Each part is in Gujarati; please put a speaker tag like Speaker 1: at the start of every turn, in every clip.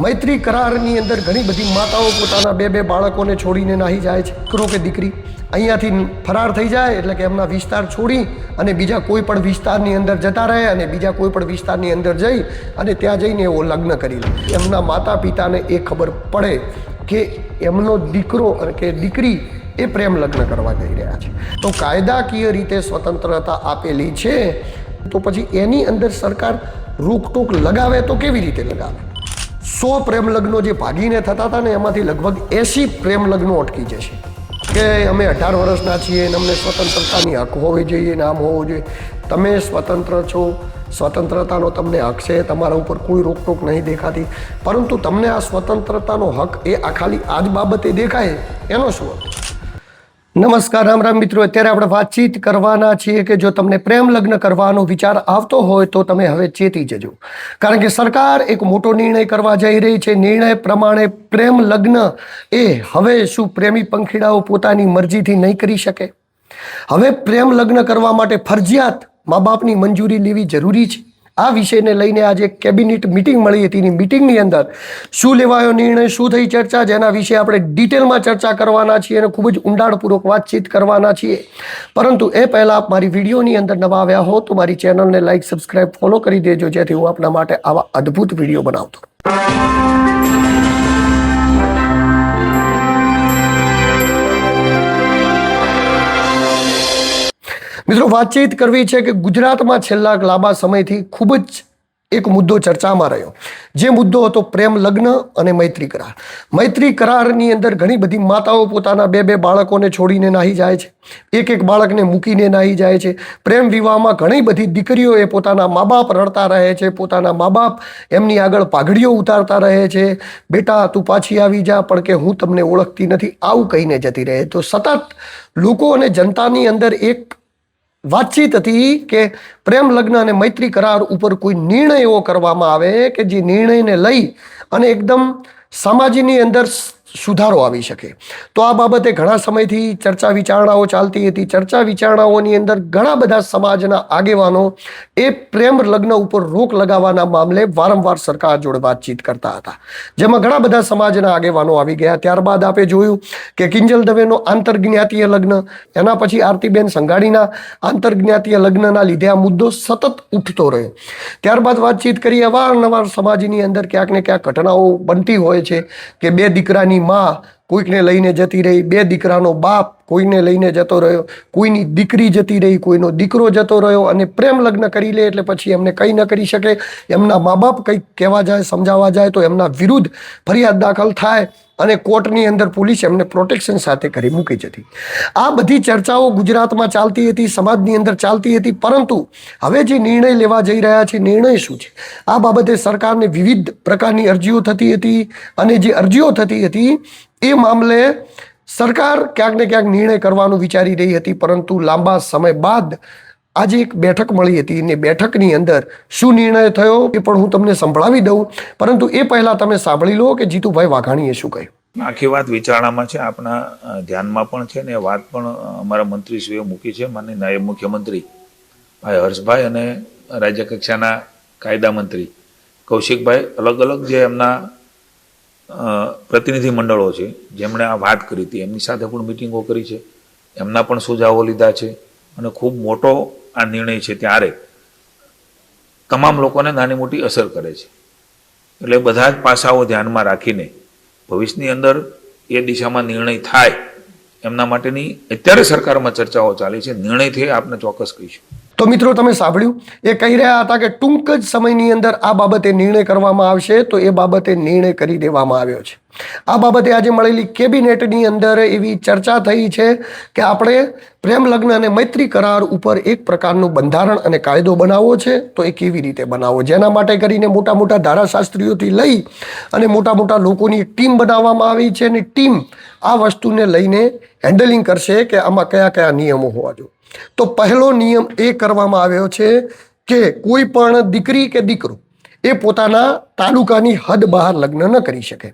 Speaker 1: મૈત્રી કરારની અંદર ઘણી બધી માતાઓ પોતાના બે બાળકોને છોડીને નાહી જાય છે. દીકરો કે દીકરી અહીંયાથી ફરાર થઈ જાય એટલે કે એમના વિસ્તાર છોડી અને બીજા કોઈ પણ વિસ્તારની અંદર જતા રહે અને બીજા કોઈ પણ વિસ્તારની અંદર જઈ અને ત્યાં જઈને એવો લગ્ન કરી લે. એમના માતા પિતાને એ ખબર પડે કે એમનો દીકરો કે દીકરી એ પ્રેમ લગ્ન કરવા જઈ રહ્યા છે, તો કાયદાકીય રીતે સ્વતંત્રતા આપેલી છે, તો પછી એની અંદર સરકાર રોકટોક લગાવે તો કેવી રીતે લગાવે? 100 પ્રેમ લગ્નો જે ભાગીને થતા હતા ને એમાંથી લગભગ 80 પ્રેમ લગ્નો અટકી જશે કે અમે 18 વર્ષના છીએ ને અમને સ્વતંત્રતાની હક હોવી જોઈએ ને આમ હોવું જોઈએ. તમે સ્વતંત્ર છો, સ્વતંત્રતાનો તમને હક છે, તમારા ઉપર કોઈ રોકટોક નહીં દેખાતી, પરંતુ તમને આ સ્વતંત્રતાનો હક એ આ ખાલી આ જ બાબતે દેખાય એનો શું અર્થ? નમસ્કાર, રામ રામ મિત્રો. અત્યારે આપણે વાતચીત કરવાના છીએ કે જો તમને પ્રેમ લગ્ન કરવાનો વિચાર આવતો હોય તો તમે હવે ચેતી જજો, કારણ કે સરકાર એક મોટો નિર્ણય કરવા જઈ રહી છે. નિર્ણય પ્રમાણે પ્રેમ લગ્ન એ હવે શું પ્રેમી પંખીડાઓ પોતાની મરજીથી નહીં કરી શકે? હવે પ્રેમ લગ્ન કરવા માટે ફરજિયાત મા બાપની મંજૂરી લેવી જરૂરી છે. આ વિષયને લઈને આજે કેબિનેટ મિટિંગ મળી હતી. મિટિંગની અંદર શું લેવાયો નિર્ણય, શું થઈ ચર્ચા, જેના વિશે આપણે ડિટેલમાં ચર્ચા કરવાના છીએ અને ખૂબ જ ઊંડાણપૂર્વક વાતચીત કરવાના છીએ. પરંતુ એ પહેલાં આપ મારી વિડીયોની અંદર નવા આવ્યા હો તો મારી ચેનલને લાઇક, સબસ્ક્રાઇબ, ફોલો કરી દેજો, જેથી હું આપના માટે આવા અદ્ભુત વિડીયો બનાવતો. મિત્રો, વાતચીત કરવી છે કે ગુજરાતમાં છેલ્લા લાંબા સમયથી ખૂબ જ એક મુદ્દો ચર્ચામાં રહ્યો, જે મુદ્દો હતો પ્રેમ લગ્ન અને મૈત્રી કરાર. મૈત્રી કરારની અંદર ઘણી બધી માતાઓ પોતાના બે બાળકોને છોડીને નાહી જાય છે, એક બાળકને મૂકીને નાહી જાય છે. પ્રેમ વિવાહમાં ઘણી બધી દીકરીઓ એ પોતાના મા બાપ રડતા રહે છે, પોતાના મા બાપ એમની આગળ પાઘડીઓ ઉતારતા રહે છે, બેટા તું પાછી આવી જા, પણ કે હું તમને ઓળખતી નથી, આવું કહીને જતી રહે. તો સતત લોકો અને જનતાની અંદર એક વાતચીત હતી કે પ્રેમ લગ્ન અને મૈત્રી કરાર ઉપર કોઈ નિર્ણય એવો કરવામાં આવે કે જે નિર્ણયને લઈ અને એકદમ સમાજની અંદર સુધારો આવી શકે. તો આ બાબતે ઘણા સમયથી ચર્ચા વિચારણાઓ ચાલતી હતી. ચર્ચા વિચારણાઓની અંદર ઘણા બધા સમાજના આગેવાનો એ પ્રેમ લગ્ન ઉપર રોક લગાવવાના મામલે વારંવાર સરકાર જોડે વાતચીત કરતા હતા, જેમાં ઘણા બધા સમાજના આગેવાનો આવી ગયા. ત્યારબાદ આપણે જોયું કે કિંજલ દવેનો આંતરજ્ઞાતીય લગ્ન, એના પછી આરતીબેન સંઘાણીના આંતરજ્ઞાતીય લગ્નના લીધે આ મુદ્દો સતત ઉઠતો રહ્યો. ત્યારબાદ વાતચીત કરી, અવારનવાર સમાજની અંદર ક્યાંક ને ક્યાંક ઘટનાઓ બનતી હોય છે કે બે દીકરાની માં કોઈકને લઈને જતી રહી, બે દીકરાનો બાપ કોઈને લઈને જતો રહ્યો, કોઈની દીકરી જતી રહી, કોઈનો દીકરો જતો રહ્યો, અને પ્રેમ લગ્ન કરી લે એટલે પછી એમને કંઈ ન કરી શકે. એમના મા બાપ કંઈક કહેવા જાય, સમજાવવા જાય તો એમના વિરુદ્ધ ફરિયાદ દાખલ થાય અને કોર્ટની અંદર પોલીસ એમને પ્રોટેક્શન સાથે કરી મૂકી જતી. આ બધી ચર્ચાઓ ગુજરાતમાં ચાલતી હતી, સમાજની અંદર ચાલતી હતી. પરંતુ હવે જે નિર્ણય લેવા જઈ રહ્યા છે, નિર્ણય શું છે? આ બાબતે સરકારને વિવિધ પ્રકારની અરજીઓ થતી હતી અને જે અરજીઓ થતી હતી એ મામલે સરકાર ક્યાંક ને ક્યાંક નિર્ણય કરવાનું વિચારી રહી હતી. પરંતુ લાંબા સમય બાદ આજે એક બેઠક મળી હતી અને બેઠકની અંદર શું નિર્ણય થયો એ પણ હું તમને સંભળાવી દઉં. પરંતુ એ પહેલા તમે સાંભળી લો કે જીતુભાઈ વાઘાણીએ શું કહ્યું.
Speaker 2: આખી વાત વિચારણામાં છે, આપણા ધ્યાનમાં પણ છે ને વાત પણ અમારા મંત્રીશ્રીએ મૂકી છે. માનનીય નાયબ મુખ્યમંત્રી ભાઈ હર્ષભાઈ અને રાજ્ય કક્ષાના કાયદા મંત્રી કૌશિકભાઈ, અલગ અલગ જે એમના પ્રતિનિધિ મંડળો છે જેમણે આ વાત કરી હતી, એમની સાથે પણ મિટિંગો કરી છે, એમના પણ સુઝાવો લીધા છે અને ખૂબ મોટો આ નિર્ણય છે ત્યારે તમામ લોકોને નાની મોટી અસર કરે છે. એટલે બધા જ પાસાઓ ધ્યાનમાં રાખીને ભવિષ્યની અંદર એ દિશામાં નિર્ણય થાય એમના માટેની અત્યારે સરકારમાં ચર્ચાઓ ચાલી છે. નિર્ણય થઈ આપને ચોક્કસ કહીશું.
Speaker 1: તો મિત્રો, તમે સાંભળ્યું, એ કહી રહ્યા હતા કે ટૂંક જ સમયની અંદર આ બાબતે નિર્ણય કરવામાં આવશે. તો એ બાબતે નિર્ણય કરી દેવામાં આવ્યો છે. આ બાબતે આજે મળેલી કેબિનેટની અંદર એવી ચર્ચા થઈ છે કે આપણે પ્રેમ લગ્ન અને મૈત્રી કરાર ઉપર એક પ્રકારનું બંધારણ અને કાયદો બનાવવો છે. તો એ કેવી રીતે બનાવવો, જેના માટે કરીને મોટા મોટા ધારાશાસ્ત્રીઓથી લઈ અને મોટા મોટા લોકોની એક ટીમ બનાવવામાં આવી છે અને ટીમ આ વસ્તુને લઈને હેન્ડલિંગ કરશે કે આમાં કયા કયા નિયમો હોવા જોઈએ. તો પહેલો નિયમ એ કરવામાં આવ્યો છે કે કોઈ પણ દીકરી કે દીકરો એ પોતાના તાલુકાની હદ બહાર લગ્ન ન કરી શકે.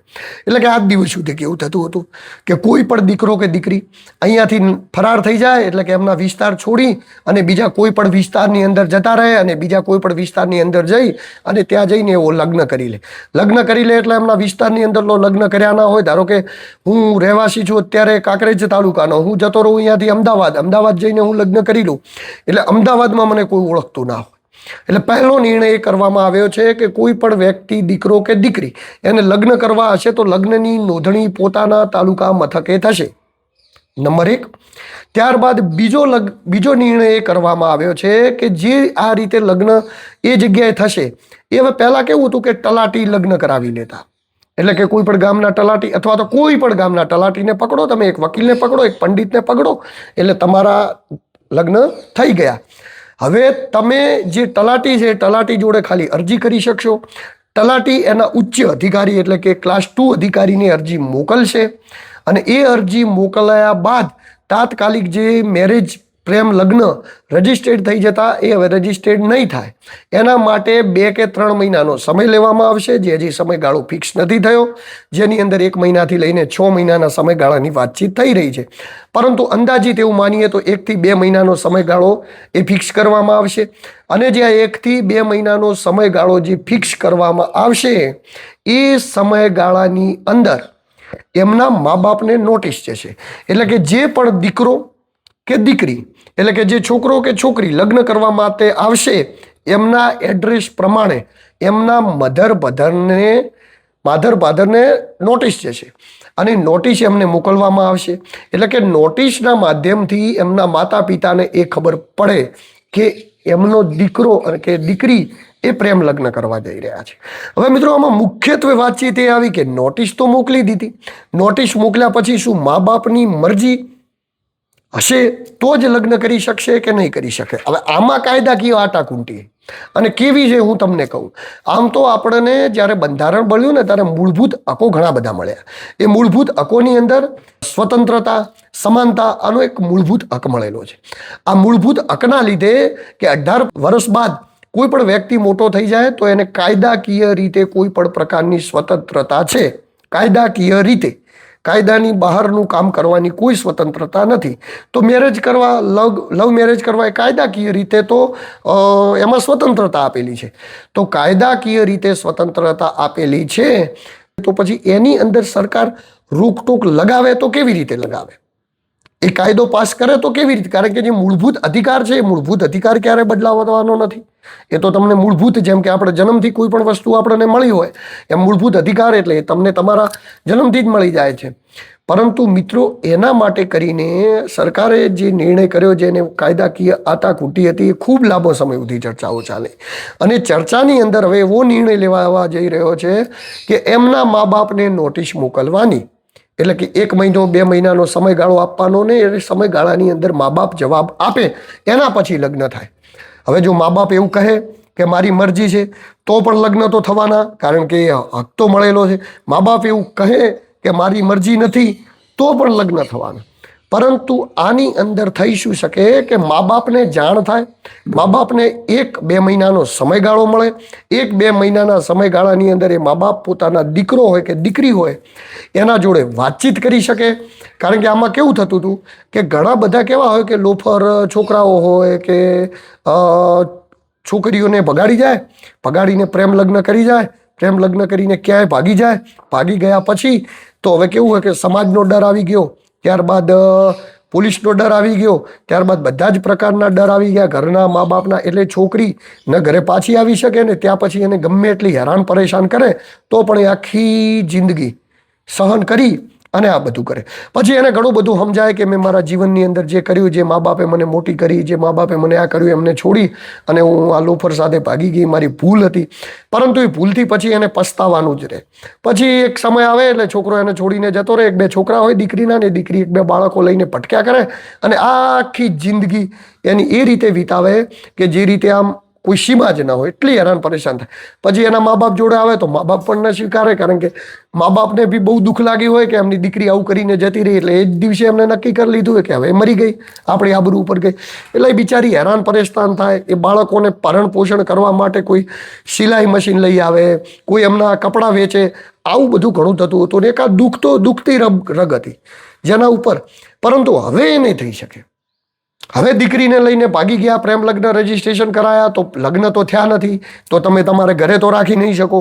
Speaker 1: એટલે કે આજ દિવસ સુધી કેવું થતું હતું કે કોઈ પણ દીકરો કે દીકરી અહીંયાથી ફરાર થઈ જાય એટલે કે એમના વિસ્તાર છોડી અને બીજા કોઈ પણ વિસ્તારની અંદર જતા રહે અને બીજા કોઈ પણ વિસ્તારની અંદર જઈ અને ત્યાં જઈને એવો લગ્ન કરી લે. લગ્ન કરી લે એટલે એમના વિસ્તારની અંદર લગ્ન કર્યા ના હોય. ધારો કે હું રહેવાસી છું અત્યારે કાંકરેજ તાલુકાનો, હું જતો રહું અહીંયાથી અમદાવાદ જઈને હું લગ્ન કરી લઉં એટલે અમદાવાદમાં મને કોઈ ઓળખતું ના હોય. એટલે પહેલો નિર્ણય એ કરવામાં આવ્યો છે કે કોઈ પણ વ્યક્તિ, દીકરો કે દીકરી એને લગ્ન કરવા હશે તો લગ્નની નોંધણી પોતાના તાલુકા મથકે થશે. નંબર 1. ત્યારબાદ બીજો નિર્ણય એ કરવામાં આવ્યો છે કે જે આ રીતે લગ્ન એ જગ્યાએ થશે એ હવે પહેલાં કેવું હતું કે તલાટી લગ્ન કરાવી લેતા. એટલે કે કોઈ પણ ગામના તલાટી અથવા તો કોઈ પણ ગામના તલાટીને પકડો, તમે એક વકીલને પકડો, એક પંડિતને પકડો એટલે તમારા લગ્ન થઈ ગયા. હવે તમે જે તલાટી છે તલાટી જોડે ખાલી અરજી કરી શકશો. તલાટી એના ઉચ્ચ અધિકારી એટલે કે ક્લાસ 2 અધિકારીને અરજી મોકલશે અને એ અરજી મોકલાયા બાદ તાત્કાલિક જે મેરેજ પ્રેમ લગ્ન રજિસ્ટર્ડ થઈ જતા એ હવે રજિસ્ટર્ડ નહીં થાય. એના માટે 2 કે 3 મહિનાનો સમય લેવામાં આવશે, જે હજી સમયગાળો ફિક્સ નથી થયો, જેની અંદર 1 મહિનાથી લઈને 6 મહિનાના સમયગાળાની વાતચીત થઈ રહી છે. પરંતુ અંદાજિત એવું માનીએ તો 1 થી 2 મહિનાનો સમયગાળો એ ફિક્સ કરવામાં આવશે અને જે 1 થી 2 મહિનાનો સમયગાળો જે ફિક્સ કરવામાં આવશે એ સમયગાળાની અંદર એમના મા બાપને નોટિસ જશે. એટલે કે જે પણ દીકરો કે દીકરી એટલે કે જે છોકરો કે છોકરી લગ્ન કરવા માટે આવશે એમના એડ્રેસ પ્રમાણે એમના મધર ફાધરને નોટિસ જશે અને નોટિસ એમને મોકલવામાં આવશે. એટલે કે નોટિસના માધ્યમથી એમના માતા પિતાને એ ખબર પડે કે એમનો દીકરો કે દીકરી એ પ્રેમ લગ્ન કરવા જઈ રહ્યા છે. હવે મિત્રો આમાં મુખ્યત્વે વાતચીત એ આવી કે નોટિસ તો મોકલી દીધી. નોટિસ મોકલ્યા પછી શું મા બાપની મરજી હશે તો જ લગ્ન કરી શકશે કે નહીં કરી શકે? હવે આમાં કાયદાકીય આટાકૂંટી અને કેવી છે હું તમને કહું. આમ તો આપણને જ્યારે બંધારણ બન્યું ને ત્યારે મૂળભૂત હકો ઘણા બધા મળ્યા. એ મૂળભૂત હકોની અંદર સ્વતંત્રતા, સમાનતા આનો એક મૂળભૂત હક મળેલો છે. આ મૂળભૂત હકના લીધે કે 18 વર્ષ બાદ કોઈ પણ વ્યક્તિ મોટો થઈ જાય તો એને કાયદાકીય રીતે કોઈ પણ પ્રકારની સ્વતંત્રતા છે. કાયદાકીય રીતે કાયદાની બહારનું કામ કરવાની કોઈ સ્વતંત્રતા નથી. તો મેરેજ કરવા, લવ મેરેજ કરવા એ કાયદાકીય રીતે તો એમાં સ્વતંત્રતા આપેલી છે. તો કાયદાકીય રીતે સ્વતંત્રતા આપેલી છે તો પછી એની અંદર સરકાર રોકટોક લગાવે તો કેવી રીતે લગાવે? એ કાયદો પાસ કરે તો કેવી રીતે? કારણ કે જે મૂળભૂત અધિકાર છે એ મૂળભૂત અધિકાર ક્યારે બદલાવવાનો નથી. એ તો તમને મૂળભૂત, જેમ કે આપણે જન્મથી કોઈ પણ વસ્તુ આપણને મળી હોય એમ મૂળભૂત અધિકાર એટલે એ તમને તમારા જન્મથી જ મળી જાય છે. પરંતુ મિત્રો એના માટે કરીને સરકારે જે નિર્ણય કર્યો, જેને કાયદાકીય આટાકૂટી હતી, એ ખૂબ લાંબો સમય સુધી ચર્ચાઓ ચાલે અને ચર્ચાની અંદર હવે એવો નિર્ણય લેવા જઈ રહ્યો છે કે એમના મા બાપને નોટિસ મોકલવાની. એટલે કે 1 મહિનો 2 મહિનાનો સમયગાળો આપવાનો ને એ સમયગાળાની અંદર મા બાપ જવાબ આપે એના પછી લગ્ન થાય. હવે જો મા બાપ એવું કહે કે મારી મરજી છે તો પણ લગ્ન તો થવાના, કારણ કે હક તો મળેલો છે. મા બાપ એવું કહે કે મારી મરજી નથી તો પણ લગ્ન થવાના. પરંતુ આની અંદર થઈ શું શકે કે મા બાપને જાણ થાય, મા બાપને 1-2 મહિનાનો સમયગાળો મળે. 1-2 મહિનાના સમયગાળાની અંદર એ મા બાપ પોતાના દીકરો હોય કે દીકરી હોય એના જોડે વાતચીત કરી શકે. કારણ કે આમાં કેવું થતું હતું કે ઘણા બધા કેવા હોય કે લોફર છોકરાઓ હોય કે છોકરીઓને ભગાડી જાય, ભગાડીને પ્રેમ લગ્ન કરી જાય, પ્રેમ લગ્ન કરીને ક્યાંય ભાગી જાય. ભાગી ગયા પછી તો હવે કેવું હોય કે સમાજનો ડર આવી ગયો, ત્યારબાદ પોલીસનો ડર આવી ગયો, ત્યારબાદ બધા જ પ્રકારના ડર આવી ગયા ઘરના મા બાપના. એટલે છોકરી ન ઘરે પાછી આવી શકે ને ત્યાં પછી એને ગમે એટલી હેરાન પરેશાન કરે તો પણ એ આખી જિંદગી સહન કરી અને આ બધું કરે. પછી એને ઘણું બધું સમજાય કે મેં મારા જીવનની અંદર જે કર્યું, જે મા બાપે મને મોટી કરી, જે મા બાપે મને આ કર્યું, એમને છોડી અને હું આ લોફર સાથે ભાગી ગઈ, મારી ભૂલ હતી. પરંતુ એ ભૂલથી પછી એને પસ્તાવાનું જ રહે. પછી એક સમય આવે એટલે છોકરો એને છોડીને જતો રહે. 1-2 છોકરા હોય દીકરીના ને દીકરી 1-2 બાળકો લઈને ભટક્યા કરે અને આખી જિંદગી એની એ રીતે વિતાવે કે જે રીતે આમ કોઈ સીમા જ ના હોય, એટલી હેરાન પરેશાન થાય. પછી એના મા બાપ જોડે આવે તો મા બાપ પણ ન સ્વીકારે, કારણ કે મા બાપને બી બહુ દુઃખ લાગ્યું હોય કે એમની દીકરી આવું કરીને જતી રહી, એટલે એ જ દિવસે એમને નક્કી કરી લીધું હોય કે હવે મરી ગઈ, આપણી આબરૂ ઉપર ગઈ. એટલે એ બિચારી હેરાન પરેશાન થાય. એ બાળકોને પાલન પોષણ કરવા માટે કોઈ સિલાઈ મશીન લઈ આવે, કોઈ એમના કપડાં વેચે, આવું બધું ઘણું થતું હતું. ને એક આ દુઃખ તો દુઃખતી રગ હતી જેના ઉપર, પરંતુ હવે એ નહીં થઈ શકે. હવે દીકરીને લઈને ભાગી ગયા, પ્રેમ લગ્ન રજીસ્ટ્રેશન કરાયા તો લગ્ન તો થયા નથી, તો તમે તમારે ઘરે તો રાખી નહીં શકો,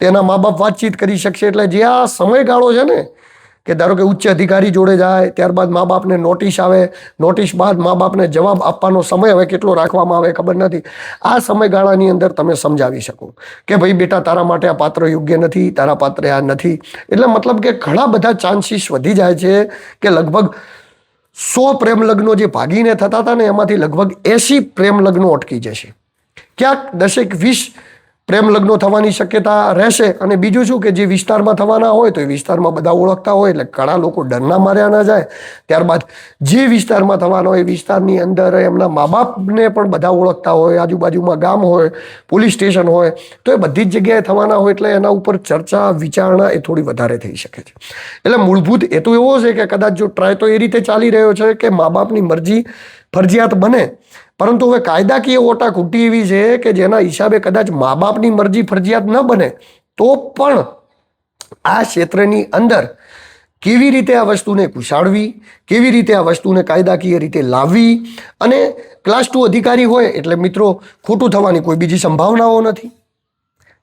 Speaker 1: તેના મા બાપ વાતચીત કરી શકશે. એટલે જે આ સમયગાળો છે ને, કે ધારો કે ઉચ્ચ અધિકારી જોડે જાય, ત્યારબાદ મા બાપને નોટિસ આવે, નોટિસ બાદ મા બાપને જવાબ આપવાનો સમય હવે કેટલો રાખવામાં આવે ખબર નથી. આ સમયગાળાની અંદર તમે સમજાવી શકો કે ભાઈ બેટા, તારા માટે આ પાત્ર યોગ્ય નથી, તારા પાત્ર આ નથી. એટલે મતલબ કે ઘણા બધા ચાન્સીસ વધી જાય છે કે લગભગ 100 પ્રેમ લગ્નો જે ભાગીને થતા હતા ને, એમાંથી લગભગ 80 પ્રેમ લગ્નો અટકી જશે. ક્યાંક 10-20 પ્રેમ લગ્નો થવાની શક્યતા રહેશે. અને બીજું શું કે જે વિસ્તારમાં થવાના હોય તો એ વિસ્તારમાં બધા ઓળખતા હોય, એટલે ઘણા લોકો ડરના માર્યા ના જાય. ત્યારબાદ જે વિસ્તારમાં થવાના હોય એ વિસ્તારની અંદર એમના મા બાપને પણ બધા ઓળખતા હોય, આજુબાજુમાં ગામ હોય, પોલીસ સ્ટેશન હોય, તો એ બધી જ જગ્યાએ થવાના હોય, એટલે એના ઉપર ચર્ચા વિચારણા એ થોડી વધારે થઈ શકે છે. એટલે મૂળભૂત હેતુ એવો છે કે કદાચ જો ટ્રાય તો એ રીતે ચાલી રહ્યો છે કે મા બાપની મરજી ફરજિયાત બને, પરંતુ હવે કાયદાકીય ઓટા ખૂટી એવી છે કે જેના હિસાબે કદાચ મા બાપની મરજી ફરજિયાત ન બને તો પણ આ ક્ષેત્રની અંદર કેવી રીતે આ વસ્તુને કુશાળવી, કેવી રીતે આ વસ્તુને કાયદાકીય રીતે લાવવી. અને ક્લાસ 2 અધિકારી હોય એટલે મિત્રો ખોટું થવાની કોઈ બીજી સંભાવનાઓ નથી.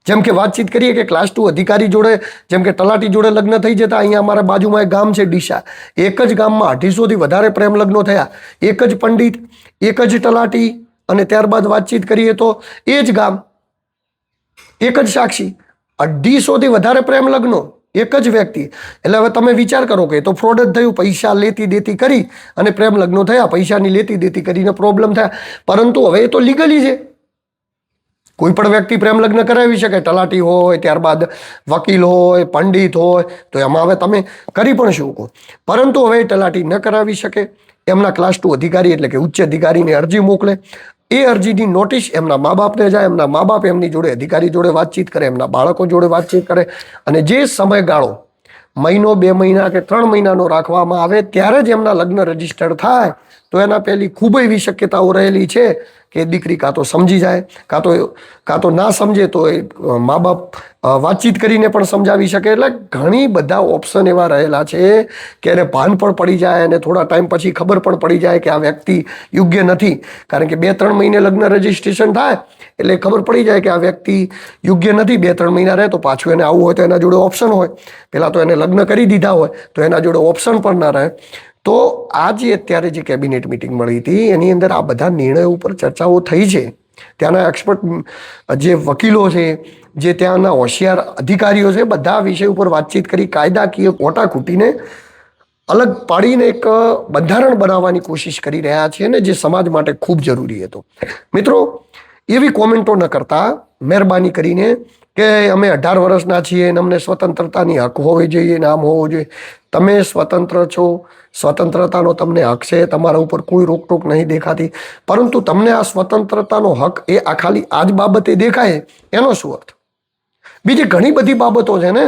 Speaker 1: જેમ કે વાતચીત કરીએ કે ક્લાસ 2 અધિકારી જોડે, જેમ કે તલાટી જોડે લગ્ન થઈ જતા. અહીંયા અમારા બાજુમાં એક ગામ છે ડીસા, એક જ ગામમાં 250થી વધારે પ્રેમ લગ્નો થયા. એક જ પંડિત, એક જ તલાટી, અને ત્યારબાદ વાતચીત કરીએ તો એ જ ગામ, એક જ સાક્ષી, 250થી વધારે પ્રેમ લગ્નો, એક જ વ્યક્તિ. એટલે હવે તમે વિચાર કરો કે તો ફ્રોડ જ થયું. પૈસા લેતી દેતી કરી અને પ્રેમ લગ્નો થયા, પૈસાની લેતી દેતી કરીને પ્રોબ્લેમ થયા. પરંતુ હવે એ તો લીગલી છે, કોઈ પણ વ્યક્તિ પ્રેમ લગ્ન કરાવી શકે. તલાટી હોય, ત્યારબાદ વકીલ હોય, પંડિત હોય, તો એમાં હવે તમે કરી પણ શકો. પરંતુ હવે તલાટી ન કરાવી શકે. એમના ક્લાસ 2 અધિકારી એટલે કે ઉચ્ચ અધિકારીને અરજી મોકલે, એ અરજીની નોટિસ એમના મા બાપને જાય, એમના મા બાપ એમની જોડે અધિકારી જોડે વાતચીત કરે, એમના બાળકો જોડે વાતચીત કરે. અને જે સમયગાળો મહિનો, 2 મહિના કે 3 મહિનાનો રાખવામાં આવે ત્યારે જ એમના લગ્ન રજીસ્ટર્ડ થાય, તો એના પહેલી ખૂબ એવી શક્યતાઓ રહેલી છે કે દીકરી કાં તો સમજી જાય, કાં તો ના સમજે તો એ મા બાપ વાતચીત કરીને પણ સમજાવી શકે. એટલે ઘણી બધા ઓપ્શન એવા રહેલા છે કે એને ભાન પણ પડી જાય અને થોડા ટાઈમ પછી ખબર પણ પડી જાય કે આ વ્યક્તિ યોગ્ય નથી. કારણ કે 2-3 મહિને લગ્ન રજીસ્ટ્રેશન થાય એટલે ખબર પડી જાય કે આ વ્યક્તિ યોગ્ય નથી. 2-3 મહિના રહે તો પાછું એને આવવું હોય તો એના જોડે ઓપ્શન હોય. પહેલાં તો એને લગ્ન કરી દીધા હોય તો એના જોડે ઓપ્શન પણ ના રહે. તો આ જે અત્યારે જે કેબિનેટ મિટિંગ મળી હતી એની અંદર આ બધા નિર્ણયો ઉપર ચર્ચાઓ થઈ છે. ત્યાંના એક્સપર્ટ જે વકીલો છે, જે ત્યાંના હોશિયાર અધિકારીઓ છે, બધા વિષય ઉપર વાતચીત કરી કાયદાકીય ઓટા ખૂટીને અલગ પાડીને એક બંધારણ બનાવવાની કોશિશ કરી રહ્યા છે, ને જે સમાજ માટે ખૂબ જરૂરી હતો. મિત્રો, એવી કોમેન્ટો ન કરતા મહેરબાની કરીને કે અમે 18 વર્ષના છીએ અને અમને સ્વતંત્રતાની હક હોવી જોઈએ ને આમ હોવો જોઈએ. તમે સ્વતંત્ર છો, સ્વતંત્રતાનો તમને હક છે, તમારા ઉપર કોઈ રોકટોક નહીં દેખાતી. પરંતુ તમને આ સ્વતંત્રતાનો હક એ આ ખાલી આ જ બાબતે દેખાય એનો શું અર્થ? બીજી ઘણી બધી બાબતો છે ને.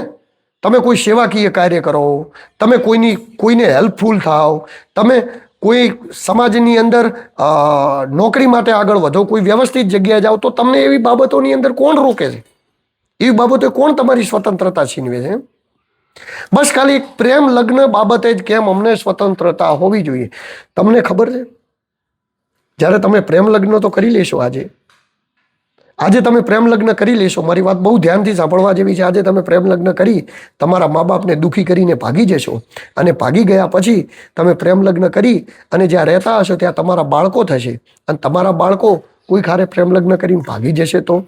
Speaker 1: તમે કોઈ સેવાકીય કાર્ય કરો, તમે કોઈને હેલ્પફુલ થાવ, તમે કોઈ સમાજની અંદર નોકરી માટે આગળ વધો, કોઈ વ્યવસ્થિત જગ્યાએ જાઓ, તો તમને એવી બાબતોની અંદર કોણ રોકે છે? એવી બાબતે કોણ તમારી સ્વતંત્રતા છીનવે છે? બસ ખાલી એક પ્રેમ લગ્ન બાબતે જ કેમ અમને સ્વતંત્રતા હોવી જોઈએ. તમને ખબર છે, જ્યારે તમે પ્રેમ લગ્ન તો કરી લેશો, આજે તમે પ્રેમ લગ્ન કરી લેશો, મારી વાત બહુ ધ્યાનથી સાંભળવા જેવી છે. આજે તમે પ્રેમ લગ્ન કરી તમારા મા બાપને દુઃખી કરીને ભાગી જશો, અને ભાગી ગયા પછી તમે પ્રેમ લગ્ન કરી અને જ્યાં રહેતા હશો ત્યાં તમારા બાળકો થશે, અને તમારા બાળકો કોઈ ખારે પ્રેમ લગ્ન કરીને ભાગી જશે તો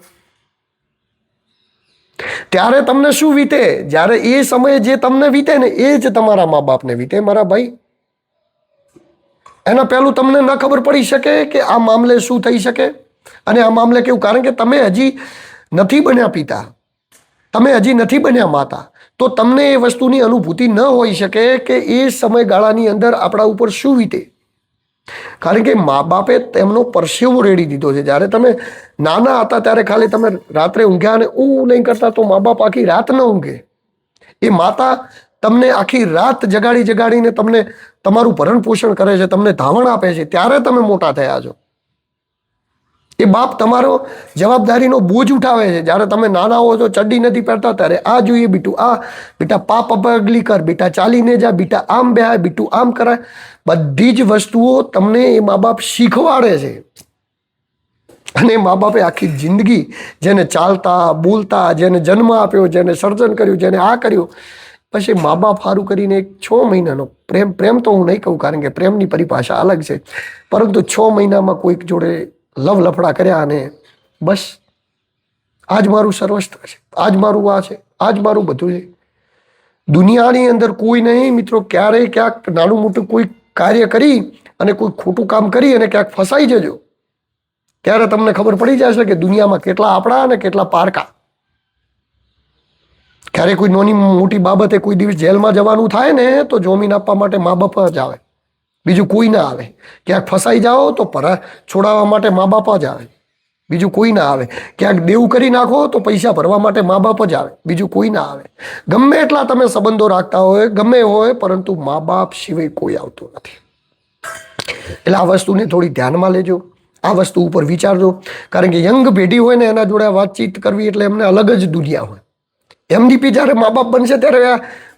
Speaker 1: ત્યારે તમને શું વીતે? જ્યારે એ સમયે જે તમને વીતે ને એ જ તમારા મા બાપને વીતે મારા ભાઈ. એના પહેલું તમને ન ખબર પડી શકે કે આ મામલે શું થઈ શકે અને આ મામલે કેવું. કારણ કે તમે હજી નથી બન્યા પિતા, તમે હજી નથી બન્યા માતા, તો તમને એ વસ્તુની અનુભૂતિ ન હોઈ શકે કે એ સમયગાળાની અંદર આપણા ઉપર શું વીતે. કારણ કે મા બાપે તેમનો પરસેવો રેડી દીધો છે. જ્યારે તમે નાના હતા ત્યારે ખાલી તમે રાત્રે ઊંઘ્યા અને નહીં કરતા તો મા બાપ આખી રાત ન ઊંઘે. એ માતા તમને આખી રાત જગાડીને તમને તમારું ભરણ પોષણ કરે છે, તમને ધાવણ આપે છે, ત્યારે તમે મોટા થયા છો. એ બાપ તમારો જવાબદારીનો બોજ ઉઠાવે છે. જ્યારે તમે નાના હો છો, ચડ્ડી નથી પહેરતા, ત્યારે આ જોઈએ બીટું, આ બેટા પાપ પગલી કર, બેટા ચાલીને જા, બેટા આમ બેહાય, બીટું આમ કરાય. બધી જ વસ્તુઓ તમને એ મા બાપ શીખવાડે છે. અને મા બાપે આખી જિંદગી જેને ચાલતા બોલતા, જેને જન્મ આપ્યો, જેને સર્જન કર્યું, જેને આ કર્યું, પછી મા બાપ સારું કરીને એક 6 મહિનાનો પ્રેમ તો હું નહીં કહું, કારણ કે પ્રેમની પરિભાષા અલગ છે, પરંતુ 6 મહિનામાં કોઈક જોડે લવ લફડા કર્યા અને બસ આજ મારું સર્વસ્વ છે, આજ મારું આ છે, આજ મારું બધું છે. દુનિયાની અંદર કોઈ નહીં મિત્રો, ક્યારેય ક્યાંક નાનું મોટું કોઈ કાર્ય કરી અને કોઈ ખોટું કામ કરી અને ક્યાંક ફસાઈ જજો, ત્યારે તમને ખબર પડી જશે કે દુનિયામાં કેટલા આપણા અને કેટલા પારકા. ક્યારે કોઈ નાની મોટી બાબતે કોઈ દિવસ જેલમાં જવાનું થાય ને તો જામીન આપવા માટે મા બાપ જ આવે, બીજું કોઈ ના આવે. ક્યાંક ફસાઈ જાઓ તો છોડાવવા માટે મા બાપ જ આવે, બીજું કોઈ ના આવે. ક્યાંક દેવું કરી નાખો તો પૈસા ભરવા માટે મા બાપ જ આવે, બીજું કોઈ ના આવે. ગમે એટલા તમે સંબંધો રાખતા હોય, ગમે હોય, પરંતુ મા બાપ સિવાય કોઈ આવતું નથી. એટલે આ વસ્તુને થોડી ધ્યાનમાં લેજો, આ વસ્તુ ઉપર વિચારજો. કારણ કે યંગ પેઢી હોય ને એના જોડે વાતચીત કરવી એટલે એમને અલગ જ દુનિયા હોય. એમડીપી જ્યારે મા બાપ બનશે ત્યારે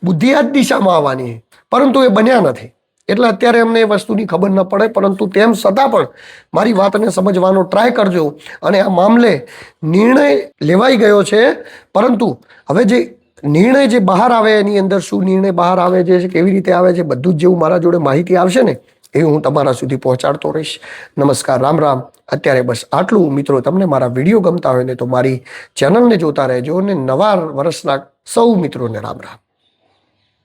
Speaker 1: બુદ્ધિ આ જ દિશામાં આવવાની, પરંતુ એ બન્યા નથી. એટલે અત્યારે એમને એ વસ્તુની ખબર ન પડે, પરંતુ તેમ છતાં પણ મારી વાતને સમજવાનો ટ્રાય કરજો. અને આ મામલે નિર્ણય લેવાઈ ગયો છે, પરંતુ હવે જે નિર્ણય જે બહાર આવે એની અંદર શું નિર્ણય બહાર આવે છે, કેવી રીતે આવે છે, બધું જ જેવું મારા જોડે માહિતી આવશે ને એ હું તમારા સુધી પહોંચાડતો રહીશ. નમસ્કાર, રામ રામ. અત્યારે બસ આટલું. મિત્રો, તમને મારા વિડીયો ગમતા હોય ને તો મારી ચેનલને જોતા રહેજો અને નવા વર્ષના સૌ મિત્રોને રામ રામ.